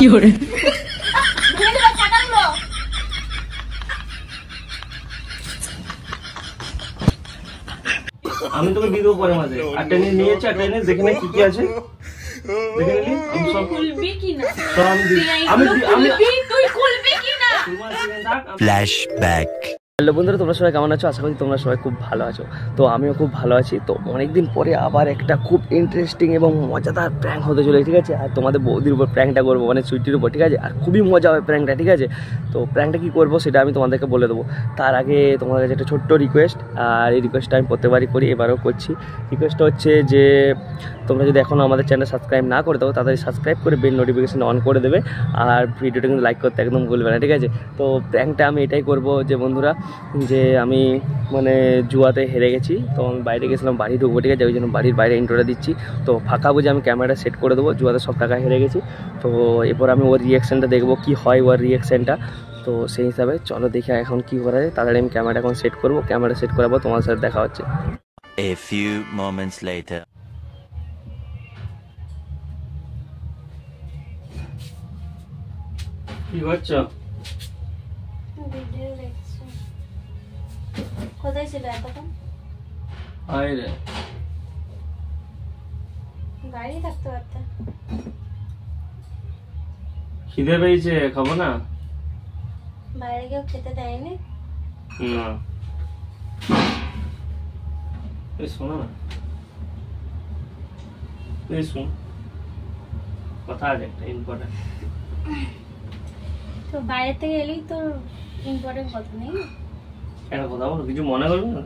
কি করে আমি তোকে দিয়ে দেবো পরে মাঝে। আর টেনে নিয়েছে, আর টেনে দেখে নে কি কি আছে, দেখে নিলি আমি সব খুলবি কি না আমি তুই খুলবি কি না ফ্ল্যাশব্যাক। হ্যালো বন্ধুরা, তোমরা সবাই কেমন আছো? আশা করি তোমরা সবাই খুব ভালো আছো। তো আমিও খুব ভালো আছি। তো অনেকদিন পরে আবার একটা খুব ইন্টারেস্টিং এবং মজাদার প্র্যাঙ্ক হতে চলে, ঠিক আছে? আর তোমাদের বৌদির উপর প্র্যাঙ্কটা করবো, মানে সুইটির উপর, ঠিক আছে? আর খুবই মজা হবে প্র্যাঙ্কটা, ঠিক আছে? তো প্র্যাঙ্কটা কী করবো সেটা আমি তোমাদেরকে বলে দেবো। তার আগে তোমাদের কাছে একটা ছোট্ট রিকোয়েস্ট, আর এই রিকোয়েস্টটা আমি প্রত্যেকবারই করি, এবারও করছি। রিকোয়েস্টটা হচ্ছে যে তোমরা যদি এখনও আমাদের চ্যানেল সাবস্ক্রাইব না করে দাও, তাড়াতাড়ি সাবস্ক্রাইব করে বেল নোটিফিকেশন অন করে দেবে। আর ভিডিওটা কিন্তু লাইক করতে একদম ভুলবে না, ঠিক আছে? তো প্র্যাঙ্কটা আমি এটাই করবো যে বন্ধুরা, যে আমি মানে জুয়াতে হেরে গেছি, তো আমি বাইরে গেছিলাম, বাড়ি ঢুকবো, ঠিক আছে? ওই জন্য বাড়ির বাইরে ইন্ট্রোটা দিচ্ছি। তো ফাঁকা বুঝে আমি ক্যামেরাটা সেট করে দেবো, জুয়াতে সব টাকা হেরে গেছি। তো এরপর আমি ওর রিয়াকশানটা দেখবো, কি হয় ওর রিয়াকশানটা। তো সেই হিসাবে চলো দেখি এখন কী করা যায়। তাড়াতাড়ি আমি ক্যামেরাটা এখন সেট করবো, ক্যামেরা সেট করাবো, তোমার সাথে দেখা হচ্ছে। A few moments later. কি করছো? ভিডিও দেখছি। কোথায় ছিল এতক্ষণ? বাইরে। বাড়ি থাকতে পারতে। খিদে পেয়েছে, খাবো না? বাইরে কেউ খেতে দেয়নি? না। এই শোনো না, এই শোন, কথা আছে একটা ইম্পর্টেন্ট। তো বাইরে থেকে এলেই তোর ইম্পর্টেন্ট কথা নেই? একটা কথা বলো, কিছু মনে করবি না?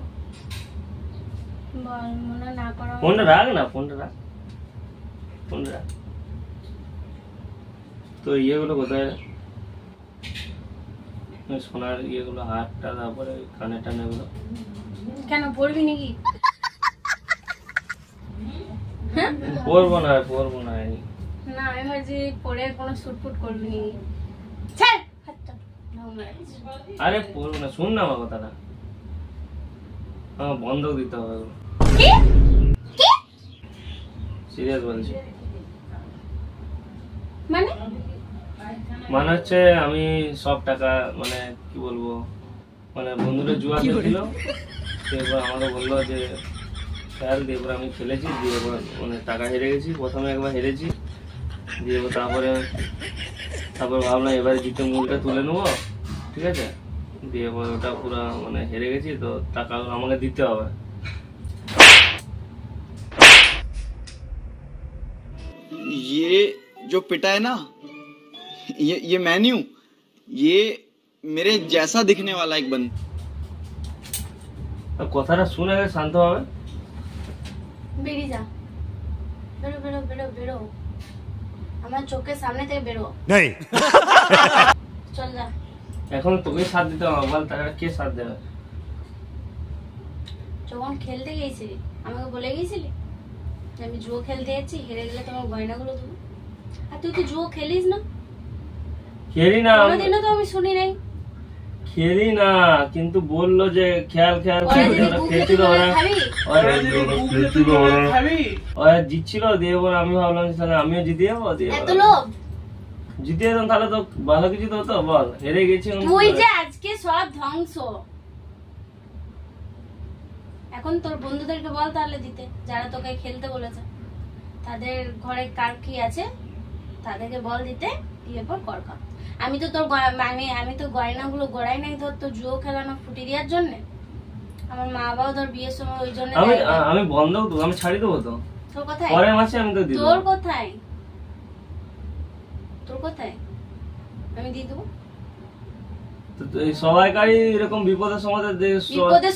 বল, মনে না করা। ফোনটা রাখ না, ফোনটা রাখ, ফোনটা রাখ। তো ইয়েগুলো কোথায়? সোনার ইয়েগুলো, হাতটা, তারপরে কানে টানেগুলো কেন পড়বি নাকি? পরবো না, পরবো না। না, আমি ভাবছি পরে কোনো শুটফুট করবি নাকি। ছাড় হাতটা। আরে পরবো না, শুন না আমার কথাটা। আমার বন্ধক দিতে হবে ওগুলো। সিরিয়াস বলছি। মানে হচ্ছে আমি সব টাকা, মানে কি বলবো, মানে বন্ধুরা জুয়া খেলছিল, এবার আমাকে বললো যে খেয়াল দিয়ে, এবার আমি খেলেছি, দিয়ে এবার মানে টাকা হেরে গেছি। প্রথমে একবার হেরেছি, দিয়ে তারপরে ভাবলাম এবারে জিতে মূলটা তুলে নেবো, ঠিক আছে? দিয়ে এবার ওটা পুরো মানে হেরে গেছি, তো টাকা আমাকে দিতে হবে। ये जो पिटा है ना, ये मैं नहीं हूं, ये मेरे जैसा दिखने वाला एक बंदा। কথাটা শুনে শান্ত হবে। বেরিয়ে যা, বেরো বেরো বেরো বেরো, আমার চোখের সামনে থেকে বেরো। नहीं। চল যা। এখন তোকে সাথ দিতে হবে, বল তাহলে কে সাথ দেবে? যখন খেলতে গিয়েছিলি আমাকে বলে গিয়েছিলি যে আমি জুয়ো খেলতে যাচ্ছি, হেরে গেলে তোমার গয়নাগুলো দেবো। আর তুই তো জুয়ো খেলিস না, খেলি না, কোনোদিনও তো আমি শুনি নাই। খেলি না, কিন্তু বললো যে খেয়াল খেয়াল খেলছিল, ওরা জিতছিল, দিয়ে এবার আমি ভাবলাম তাহলে আমিও জিতে যাবো, দিয়ে এত লোভ? জিতে যেতাম তাহলে তো ভালো কিছু তো হতো। বল, হেরে গেছি তুই যে আজকে সব ধ্বংস। এখন তোর বন্ধুদেরকে বল তাহলে দিতে, যারা তোকে খেলতে বলেছে, তাদের ঘরে কার কি আছে তাদেরকে বল দিতে, দিয়ে পর কর। আমি তো তোর আমি তো গয়নাগুলো গড়াই নাই ধর তোর জুয়ো খেলানো ফুটি দেওয়ার জন্য। আমার মা বাবাও ধর বিয়ের সময় ওই জন্য আমি বন্ধ দেবো, আমি ছাড়ি দেবো তো। তোর কোথায়? পরের মাসে আমি তো দিব। তোর কোথায়? তোর কোথায়? আমি দিয়ে দেবো। সবাইকারই এরকম বিপদের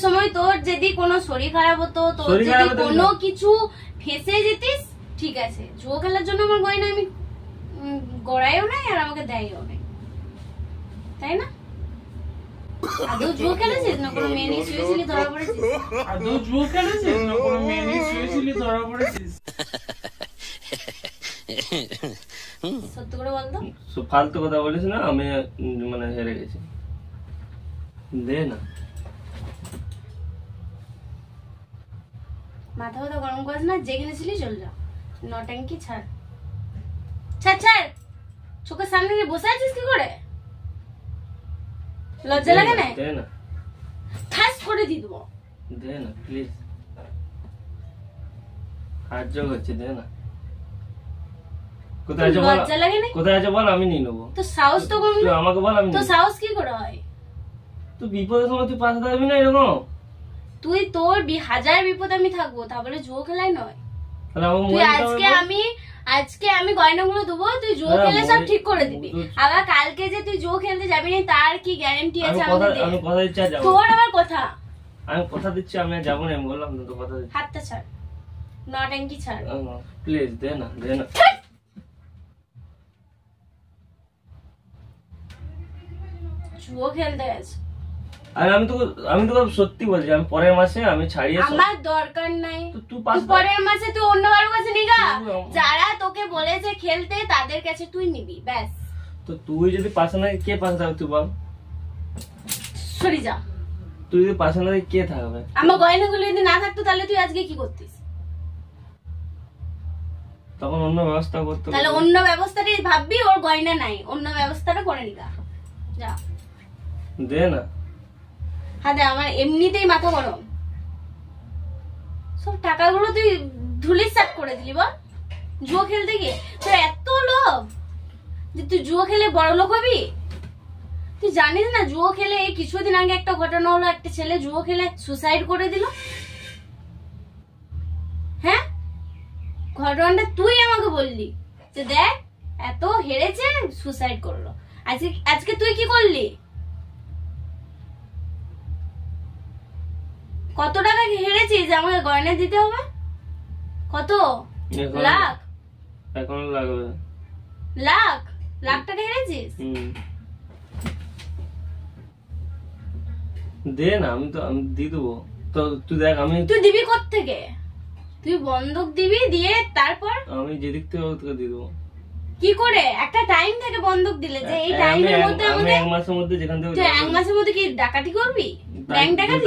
সময় তোর যদি কোনো শরীর খারাপ হতো, তোর যদি কোনো কিছু ফেঁসে যেতিস, ঠিক আছে? জুয়ো খেলার জন্য আমার গয়না আমি গড়াইও নাই আর আমাকে দেয়ও নাই, তাই না? আদৌ জুয়ো খেলেছিস না কোনো মেয়ে নিয়ে শুয়েছিলি ধরা পড়েছিস? আদৌ জুয়ো খেলেছিস না কোনো মেয়ে নিয়ে শুয়েছিলি ধরা পড়েছিস? সত্যি করে বলতো। ফালতু কথা বলিস না, আমি মানে হেরে গেছি। দে না, মাথা ব্যথা গরম করিস না, যেখানে ছিলি চল যা, নটাঙ্কি ছাড় ছাড় ছাড়, চোখের সামনে গিয়ে বসে আছিস কি করে? লজ্জা লাগে না? দে না, ঠাস করে দিয়ে দেবো। দে না প্লিজ, হাত জোর হচ্ছে, দে না। কোথায় আছে বল, লজ্জা লাগে না? কোথায় আছে বল, আমি নিয়ে নেবো। তো সাহস তো কম তুই না। আমাকে বল, আমি তো সাহস কি করে হয়? তুই বিপদের সময় তুই পাশে থাকবি না এরকম? তুই তোর হাজার বিপদ আমি থাকবো, তারপরে জুয়ো খেলায় নয়। তাহলে আমার তুই মোবাইলটা আজকে আমি গয়নাগুলো দেবো, তুই জুয়ো খেলে সব ঠিক করে দিবি। আবার কালকে যে তুই জুয়ো খেলতে যাবি না তার কি গ্যারান্টি আছে আমাদের? আমি কথা দিচ্ছি আর যাবো। তোর আবার কথা? আমি কথা দিচ্ছি আমি আর যাবো না, আমি বললাম তো কথা দিচ্ছি। হাতটা ছাড়, নট্যাঙ্কি ছাড়। প্লিজ দে না, দে না। জুয়ো খেলতে গেছে। আর আমি তোকে সত্যি বলছি, আমি পরের মাসে আমি ছাড়িয়ে আমার দরকার নাই। তুই তুই পরের মাসে তুই অন্য কারোর কাছে নিগা, যারা তোকে বলেছে খেলতে তাদের কাছে তুই নিবি ব্যাস। তো তুই যদি পাশে না, কে পাশে থাকবে তুই বল? সরি যা। তুই যদি পাশে না, কে থাকবে? আমার গয়নাগুলো যদি না থাকতো তাহলে তুই আজকে কি করতিস? তখন অন্য ব্যবস্থা করতে হবে। তাহলে অন্য ব্যবস্থাটা ভাববি, ওর গয়না নাই, অন্য ব্যবস্থাটা করে নিগা যা। দে না। হ্যাঁ দে, আমার এমনিতেই মাথা গরম। সব টাকাগুলো তুই ধুলিস সাট করে দিলি বল জুয়ো খেলতে গিয়ে। তোর এত লোভ যে তুই জুয়ো খেলে বড় লোক হবি? তুই জানিস না জুয়ো খেলে এই কিছুদিন আগে একটা ঘটনা হলো, একটা ছেলে জুয়ো খেলে সুসাইড করে দিল। হ্যাঁ, ঘটনাটা তুই আমাকে বললি যে দেখ এত হেরেছে সুসাইড করলো। আজকে তুই কি করলি? কত টাকা হেরেছিস যে আমাকে গয়না দিতে হবে? কত লাখ? এখন লাগবে লাখ লাখ টাকা হেরেছিস? দে না, আমি দিয়ে দেবো। তো তুই দেখ, তুই দিবি কোত্থেকে? তুই বন্ধক দিবি, দিয়ে তারপর আমি যেদিক থেকে তোকে দিয়ে দেবো। কি করে? একটা টাইম থেকে বন্ধক দিলে যে এই টাইমের মধ্যে আমাকে, এক মাসের মধ্যে যেখান থেকে তুই এক মাসের মধ্যে কি ডাকাতি করবি? ব্যাংক ডাকাতি?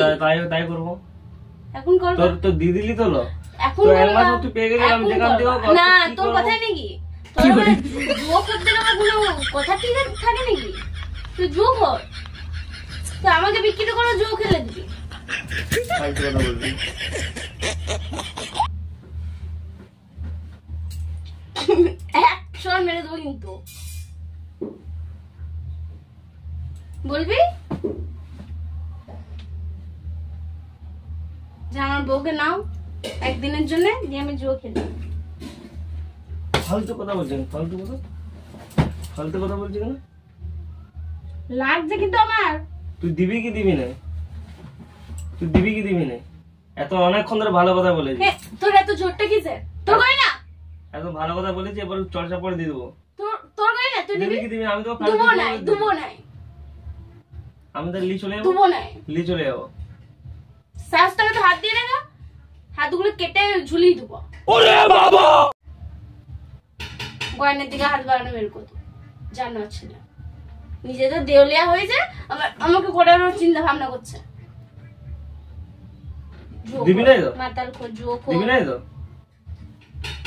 তাই করবো। এখন করব? তো দিয়ে দিলি তো এখন এক মাস তুই পেয়ে গেলি, আমি যেখান থেকে না তোর কথাই নাকি? জুয়ো করতে আমার কোনো কথা ঠিক থাকে নাকি? তুই জুয়ো কর, তো আমাকে বিক্রি করে জুয়ো খেলে দিবি। ফালতু কথা বলবি। এক শর মেরে দেবো কিন্তু। বলবি যে আমার বউকে নাও একদিনের জন্য, দিয়ে আমি জুয়ো খেলি। ফালতু কথা বলছেন, ফালতু কথা বলছি কেন? লাগছে কিন্তু আমার। তুই দিবি কি দিবি না? এত অনেকক্ষণ ধরে ভালো কথা বলেছি। তোর এত জোরটা কিসের? তোর গয়না এত ভালো কথা বলেছি, এবার চর্চা করে দিয়ে দেবো। তোর গয়না তুই দিবি কি দিবি না? আমি তো দুবো নাই আমি তো লি চলে যাবো। দুবো নাই সাহসটাকে তো হাত দিয়ে দেখা, হাতগুলো কেটে ঝুলিয়ে দেবো। ওরে বাবা, গয়নার দিকে হাত বাড়ানো বের করতো জানো ছিল। নিজে তো দেউলিয়া হয়েছে, আমাকে করানোর চিন্তা ভাবনা করছে। দিবি নাই তো? মাতাল খোঁজ জুয়ো খোঁজ। দিবি নাই তো?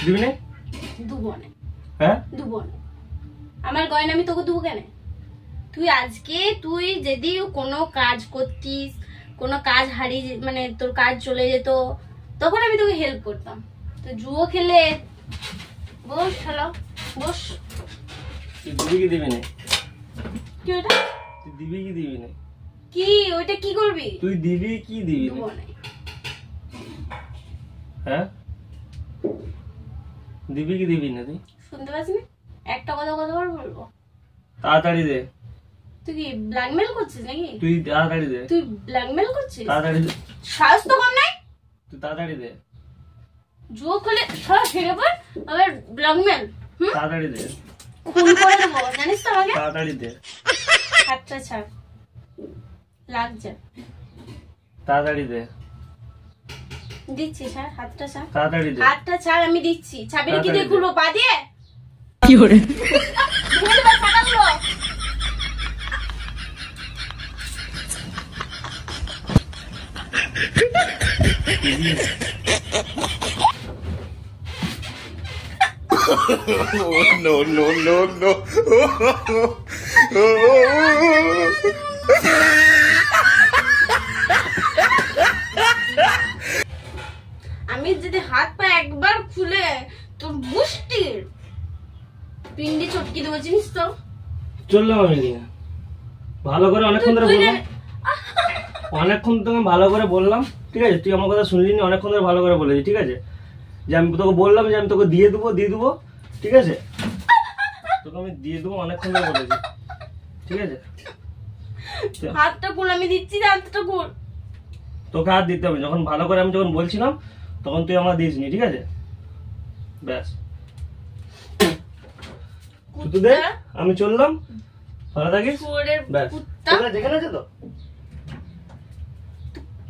দিবি না? দুবো না। হ্যাঁ দুবো না। আমার গয়না আমি তোকে দেবো কেন? তুই যদি কোনো কাজ করতিস, কোনো কাজ হারিয়ে মানে তোর কাজ চলে যেত, তখন আমি তোকে হেল্প করতাম। তো জুয়ো খেলে বস, হ্যালো বস। তুই দিবি কি দিবি না? কি ওটা? তুই দিবি কি দিবি না? কি ওইটা কি করবি? তুই দিবি কি দিবি না? হ্যাঁ, দিবি কি দিবি না? তুই শুনতে পাচ্ছিস না? একটা কথা কতবার বলবো? তাড়াতাড়ি দে। তুই কি ব্ল্যাকমেল করছিস নাকি? তুই তাড়াতাড়ি দে। তুই ব্ল্যাকমেল করছিস? তাড়াতাড়ি দে। সাহস তো কম নাই? তুই তাড়াতাড়ি দে। জুয়ো খেলে সব ছেড়ে পর আবার ব্ল্যাকমেল। তাড়াতাড়ি দে। খুন করে দেবো জানিস তো আমাকে। তাড়াতাড়ি দে। হাতটা ছাড়, লাগছে। তাড়াতাড়ি দে। দিচ্ছি স্যার, হাতটা ছাড়। তাড়াতাড়ি দে। হাতটা ছাড়, আমি দিচ্ছি। ছাবিটা কি দিয়ে খুলবো? পা দিয়ে? কি করে? ভেঙে দেবো ছাতাগুলো। আমি যদি হাত পা একবার খুলে তোর মুষ্টির পিন্ডি চটকি দেবো, চিনিস তো? চললাম আমি নিয়ে ভালো করে অনেকক্ষণ ধরে বললাম, অনেকক্ষণ তোকে ভালো করে বললাম, ঠিক আছে? তুই আমার কথা শুনলি না, অনেকক্ষণ ধরে ভালো করে বলেছি, ঠিক আছে? যে আমি তোকে বললাম যে আমি তোকে দিয়ে দেবো, ঠিক আছে? তোকে আমি দিয়ে দেবো, অনেকক্ষণ ধরে বলেছি, ঠিক আছে? হাতটা খুল, আমি দিচ্ছি, হাতটা খুল। তোকে হাত দিতে হবে, যখন ভালো করে আমি যখন বলছিলাম তখন তুই আমার দিসনি, ঠিক আছে? ব্যাস তুই দে, আমি চললাম, ভালো থাকিস, ব্যাস। যেখানে আছে তো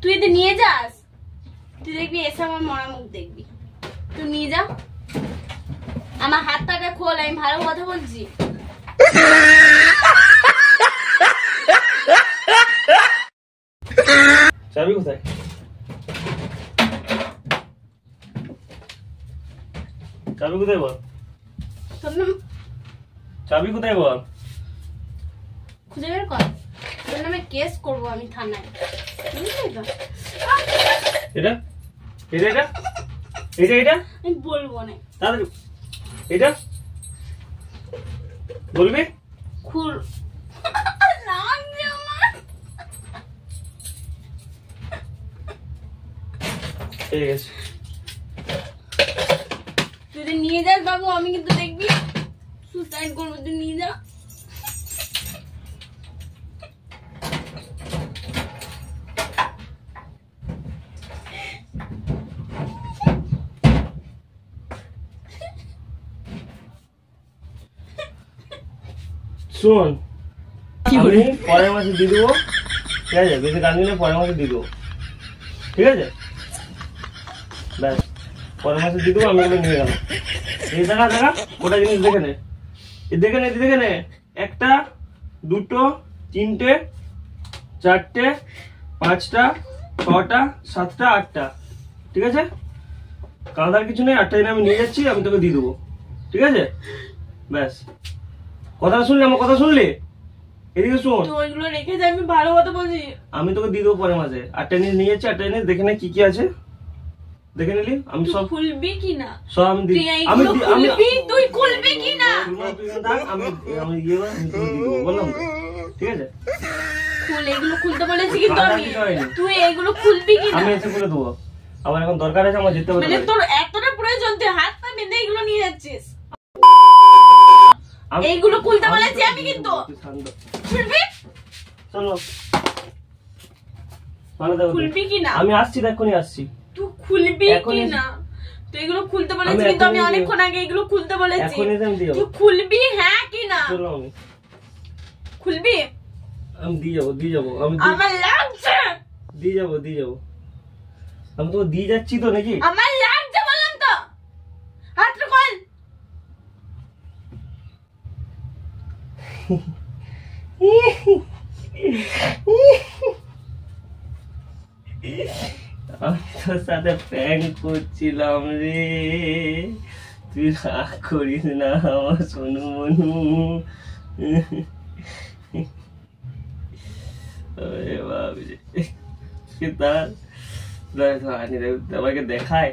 তুই যদি নিয়ে যাস, তুই দেখবি এসে আমার মরা মুখ দেখবি। তুই নিয়ে যা, আমার হাতটাকে খোল, আমি ভালো কথা বলছি। চাবি কোথায়? চাবি কোথায় বল? চাবি কোথায় বল? খুঁজে বের কর, তোর নামে কেস করবো আমি থানায়। এটা এটা এটা এটা এটা আমি বলবো না। তাহলে এটা বলবি? খুল। ঠিক আছে, তুই যদি নিয়ে যাস বাবু, আমি কিন্তু দেখবি সুসাইড করবো। তুই নিয়ে যা। শোন, আমি পরের মাসে দিয়ে দেবো, ঠিক আছে? বেশি কান্দি না, পরের মাসে দিয়ে দেবো, ঠিক আছে? ব্যাস, পরের মাসে দিয়ে দেবো, আমি ওগুলো নিয়ে গেলাম। এই দেখা দেখা ওটা জিনিস দেখে নে, দেখে নে, একটা, দুটো, তিনটে, চারটে, পাঁচটা, ছটা, সাতটা, আটটা, ঠিক আছে? কাঁদার কিছু নেই, আটটা দিনে আমি নিয়ে যাচ্ছি, আমি তোকে দিয়ে দেবো, ঠিক আছে? ব্যাস, কথা শুনলি? আমার কথা শুনলি? এদিকে শোন, তুই ওইগুলো রেখে যা, আমি ভালো কথা বলছি। আমি তোকে দিয়ে দেবো পরের মাসে। আটটা জিনিস নিয়ে যাচ্ছি, আটটা জিনিস দেখে নে কি কি আছে, দেখে নিলি? আমি সব খুলবি কি না? সব আমি দিই, আমি তুই খুলবি কি না? আমি ইয়ে আমি তোকে দিয়ে দেবো, বললাম তো, ঠিক আছে? খুল, এগুলো খুলতে বলেছি কিন্তু কাঁদার আমি। কিছু হয়নি। তুই এগুলো খুলবি কি না? আমি এসে খুলে দেবো, আমার এখন দরকার আছে, আমার যেতে হবে। মানে তোর এতটা প্রয়োজন, তুই হাত পা বেঁধে এগুলো নিয়ে যাচ্ছিস? এইগুলো খুলতে বলেছি আমি কিন্তু। খুলবি? চলো, ভালো থাকো। খুলবি কি না? আমি আসছি, এক্ষুনি আসছি। তুই খুলবি কি না? তুই এগুলো খুলতে বলেছি কিন্তু আমি অনেকক্ষণ আগে এগুলো খুলতে বলেছি। তুই খুলবি হ্যাঁ কি না? চলো, আমি খুলবি? আমি দিয়ে যাবো, আমার লাগছে। দিয়ে যাবো, আমি তো দিয়ে যাচ্ছি তো, নাকি? আমার লাগছে বললাম তো, হাতটা খোল। আমি তোর সাথে প্র্যাঙ্ক করছিলাম রে, তুই রাগ করিস না আমার সোনু মনু। আমাকে দেখায়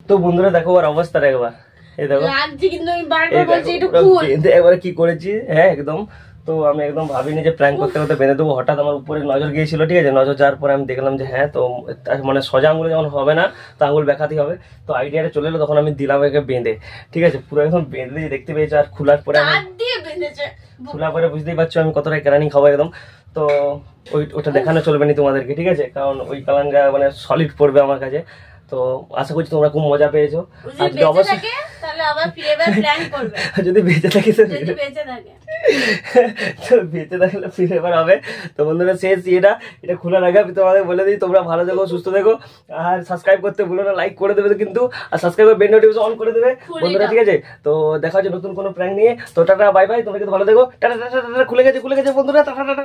তো। বন্ধুরা দেখো ওর অবস্থাটা একবার, এই দেখো লাগছে কিন্তু আমি বারবার বলছি একটু খুল। একবারে কি করেছি, হ্যাঁ একদম। তো আমি একদম ভাবিনি যে প্র্যাঙ্ক করতে করতে বেঁধে দেবো। হঠাৎ আমার উপরে নজর গিয়েছিল, ঠিক আছে? নজর যাওয়ার পরে আমি দেখলাম যে হ্যাঁ, তো মানে সোজা আঙুলে যখন হবে না, তো আঙুল বেঁকাতেই হবে। তো আইডিয়াটা চলে এলো, তখন আমি দিলাম একে বেঁধে, ঠিক আছে? পুরো একদম বেঁধে দেখতে পেয়েছি। আর খোলার পরে খোলার পরে বুঝতেই পারছো আমি কতটা কেরানি খাবো একদম। তো ওটা দেখানো চলবে না তোমাদেরকে, ঠিক আছে? কারণ ওই কালাঙ্গা মানে সলিড পড়বে আমার কাছে। তো আশা করছি তোমরা খুব মজা পেয়েছো। আর যদি অবশ্যই যদি বেঁচে থাকে তো বেঁচে থাকলে ফিরে এবার হবে। তো বন্ধুরা শেষ এটা খোলা রাখা আমি তোমাদের বলে দিই। তোমরা ভালো থেকো, সুস্থ থেকো, আর সাবস্ক্রাইব করতে ভুলো না, লাইক করে দেবে কিন্তু, আর সাবস্ক্রাইব বেল নোটিফিকেশন অন করে দেবে বন্ধুরা, ঠিক আছে? তো দেখা হচ্ছে নতুন কোনো প্র্যাঙ্ক নিয়ে। তো টাটা বাই বাই, তোমরা কিন্তু ভালো থেকো, টাটা টাটা টাটা। খুলে গেছে বন্ধুরা, টাটা টাটা।